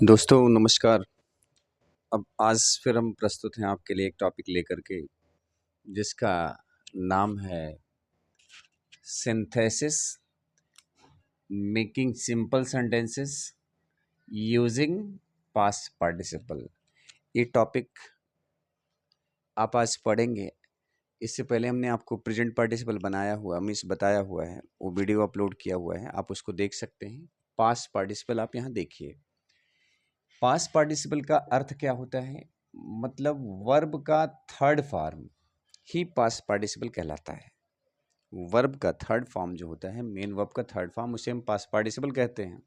दोस्तों नमस्कार। अब आज फिर हम प्रस्तुत हैं आपके लिए एक टॉपिक लेकर के जिसका नाम है synthesis making simple sentences using past participle. ये टॉपिक आप आज पढ़ेंगे। इससे पहले हमने आपको प्रेजेंट पार्टिसिपल बनाया हुआ मीन्स बताया हुआ है, वो वीडियो अपलोड किया हुआ है, आप उसको देख सकते हैं। पास्ट पार्टिसिपल आप यहाँ देखिए। पास्ट पार्टिसिपल का अर्थ क्या होता है, मतलब वर्ब का थर्ड फॉर्म ही पास्ट पार्टिसिपल कहलाता है। वर्ब का थर्ड फॉर्म जो होता है, मेन वर्ब का थर्ड फॉर्म, उसे हम पास्ट पार्टिसिपल कहते हैं।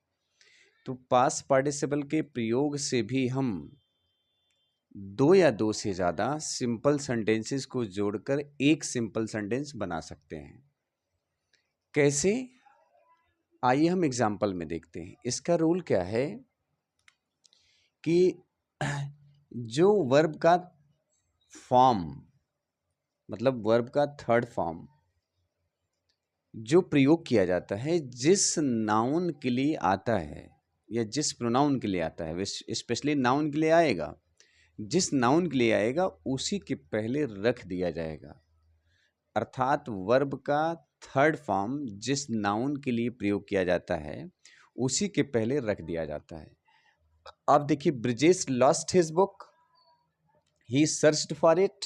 तो पास्ट पार्टिसिपल के प्रयोग से भी हम दो या दो से ज़्यादा सिंपल सेंटेंसेस को जोड़कर एक सिंपल सेंटेंस बना सकते हैं। कैसे, आइए हम एग्जाम्पल में देखते हैं। इसका रूल क्या है कि जो वर्ब का फॉर्म, मतलब वर्ब का थर्ड फॉर्म जो प्रयोग किया जाता है, जिस नाउन के लिए आता है या जिस प्रोनाउन के लिए आता है, स्पेशली नाउन के लिए आएगा, जिस नाउन के लिए आएगा उसी के पहले रख दिया जाएगा। अर्थात वर्ब का थर्ड फॉर्म जिस नाउन के लिए प्रयोग किया जाता है उसी के पहले रख दिया जाता है। आप देखिए, Brijesh lost his book, he searched for it.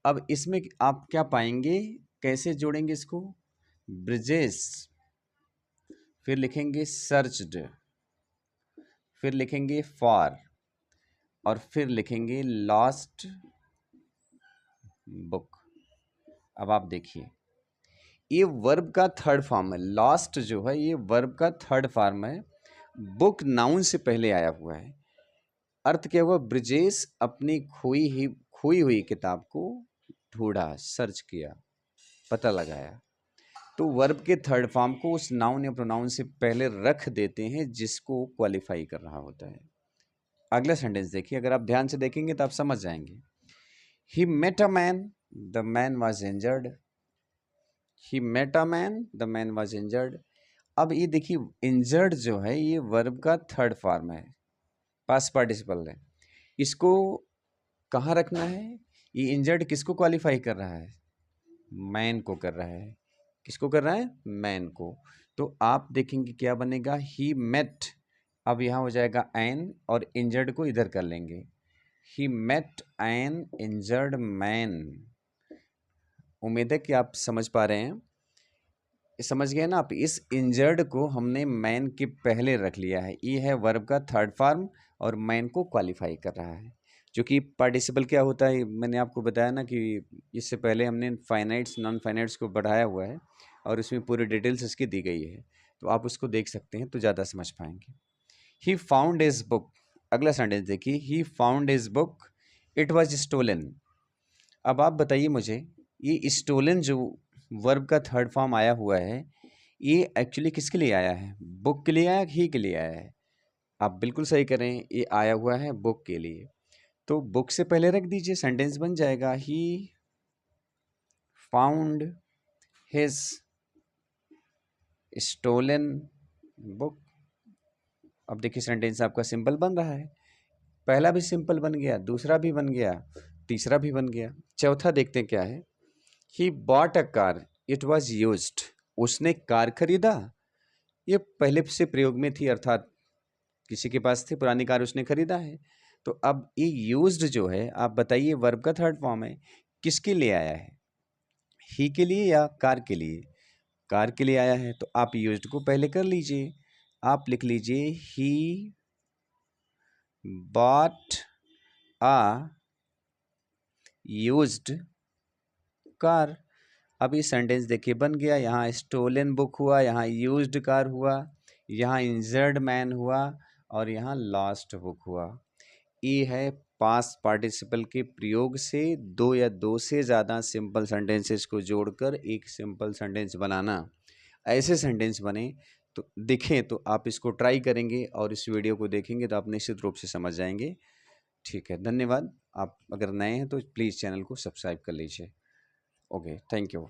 अब इसमें आप क्या पाएंगे, कैसे जोड़ेंगे इसको? ब्रिजेश, फिर लिखेंगे सर्च्ड, फिर लिखेंगे फॉर, और फिर लिखेंगे लॉस्ट बुक। अब आप देखिए, ये वर्ब का थर्ड फॉर्म है। लॉस्ट जो है ये वर्ब का थर्ड फॉर्म है। बुक नाउन से पहले आया हुआ है। अर्थ क्या हुआ? ब्रिजेश अपनी खोई हुई किताब को ढूंढा, सर्च किया, पता लगाया। तो वर्ब के थर्ड फॉर्म को उस नाउन या प्रोनाउन से पहले रख देते हैं जिसको क्वालिफाई कर रहा होता है। अगला सेंटेंस देखिए, अगर आप ध्यान से देखेंगे तो आप समझ जाएंगे। He met a man, the man was injured. He met a man, the man was injured. अब ये देखिए, इंजर्ड जो है ये वर्ब का थर्ड फॉर्म है, पास्ट पार्टिसिपल है। इसको कहाँ रखना है? ये इंजर्ड किसको क्वालिफाई कर रहा है? मैन को कर रहा है। किसको कर रहा है? मैन को। तो आप देखेंगे क्या बनेगा, ही मेट। अब यहाँ हो जाएगा एन, और इंजर्ड को इधर कर लेंगे। He met an injured man. उम्मीद है कि आप समझ पा रहे हैं। समझ गए ना आप? इस इंजर्ड को हमने मैन के पहले रख लिया है। ये है वर्ब का थर्ड फॉर्म और मैन को क्वालिफाई कर रहा है। क्योंकि पार्टिसिपल क्या होता है, मैंने आपको बताया ना कि इससे पहले हमने फाइनाइट्स नॉन फाइनाइट्स को बढ़ाया हुआ है और उसमें पूरी डिटेल्स इसकी दी गई है। तो आप उसको देख सकते हैं तो ज़्यादा समझ पाएंगे। He found his book. अगला सेंटेंस देखिए, he found his book, it was stolen. अब आप बताइए मुझे, ये स्टोलन जो वर्ब का थर्ड फॉर्म आया हुआ है, ये एक्चुअली किसके लिए आया है? बुक के लिए आया, ही के लिए आया है? आप बिल्कुल सही करें, ये आया हुआ है बुक के लिए। तो बुक से पहले रख दीजिए, सेंटेंस बन जाएगा he found his stolen book. अब देखिए, सेंटेंस आपका सिंपल बन रहा है। पहला भी सिंपल बन गया, दूसरा भी बन गया, तीसरा भी बन गया। चौथा देखते हैं क्या है। He bought a car, it was used. उसने कार खरीदा, ये पहले से प्रयोग में थी, अर्थात किसी के पास थी, पुरानी कार उसने खरीदा है। तो अब ये यूज्ड जो है, आप बताइए, वर्ब का थर्ड फॉर्म है, किसके लिए आया है? ही के लिए या कार के लिए? कार के लिए आया है। तो आप यूज्ड को पहले कर लीजिए। आप लिख लीजिए he bought a used car. अब ये सेंटेंस देखिए बन गया। यहाँ स्टोलन बुक हुआ, यहाँ यूज्ड कार हुआ, यहाँ इंजर्ड मैन हुआ, और यहाँ लॉस्ट बुक हुआ। ये है पास्ट पार्टिसिपल के प्रयोग से दो या दो से ज़्यादा सिंपल सेंटेंसेस को जोड़कर एक सिंपल सेंटेंस बनाना। ऐसे सेंटेंस बने तो दिखें तो आप इसको ट्राई करेंगे और इस वीडियो को देखेंगे तो आप निश्चित रूप से समझ जाएंगे। ठीक है, धन्यवाद। आप अगर नए हैं तो प्लीज़ चैनल को सब्सक्राइब कर लीजिए। Okay, thank you.